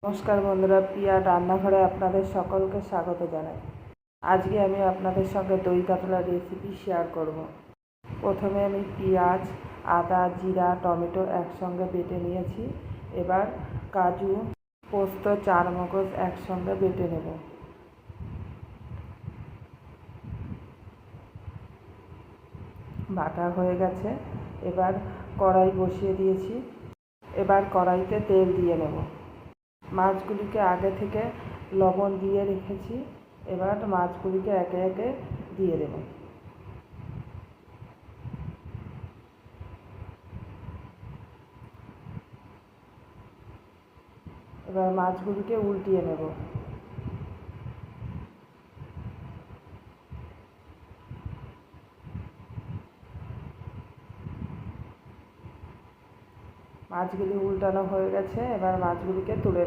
নমস্কার বন্ধুরা, প্রিয়া রান্নাঘরে আপনাদের সকলকে স্বাগত জানাই। আজকে আমি আপনাদের সঙ্গে দই কাতলার রেসিপি শেয়ার করব। প্রথমে আমি পেঁয়াজ, আদা, জিরা, টমেটো একসঙ্গে বেটে নিয়েছি। এবার কাজু, পোস্ত, চারমগজ একসঙ্গে বেটে নেব। বাটা হয়ে গেছে। এবার কড়াই বসিয়ে দিয়েছি। এবার কড়াইতে তেল দিয়ে নেব। মাছগুলিকে আগে থেকে লবণ দিয়ে রেখেছি। এবার মাছগুলিকে একে একে দিয়ে দেব। এবার মাছগুলিকে উল্টিয়ে নেব। মাছগুলি উল্টানো হয়ে গেছে। এবার মাছগুলিকে তুলে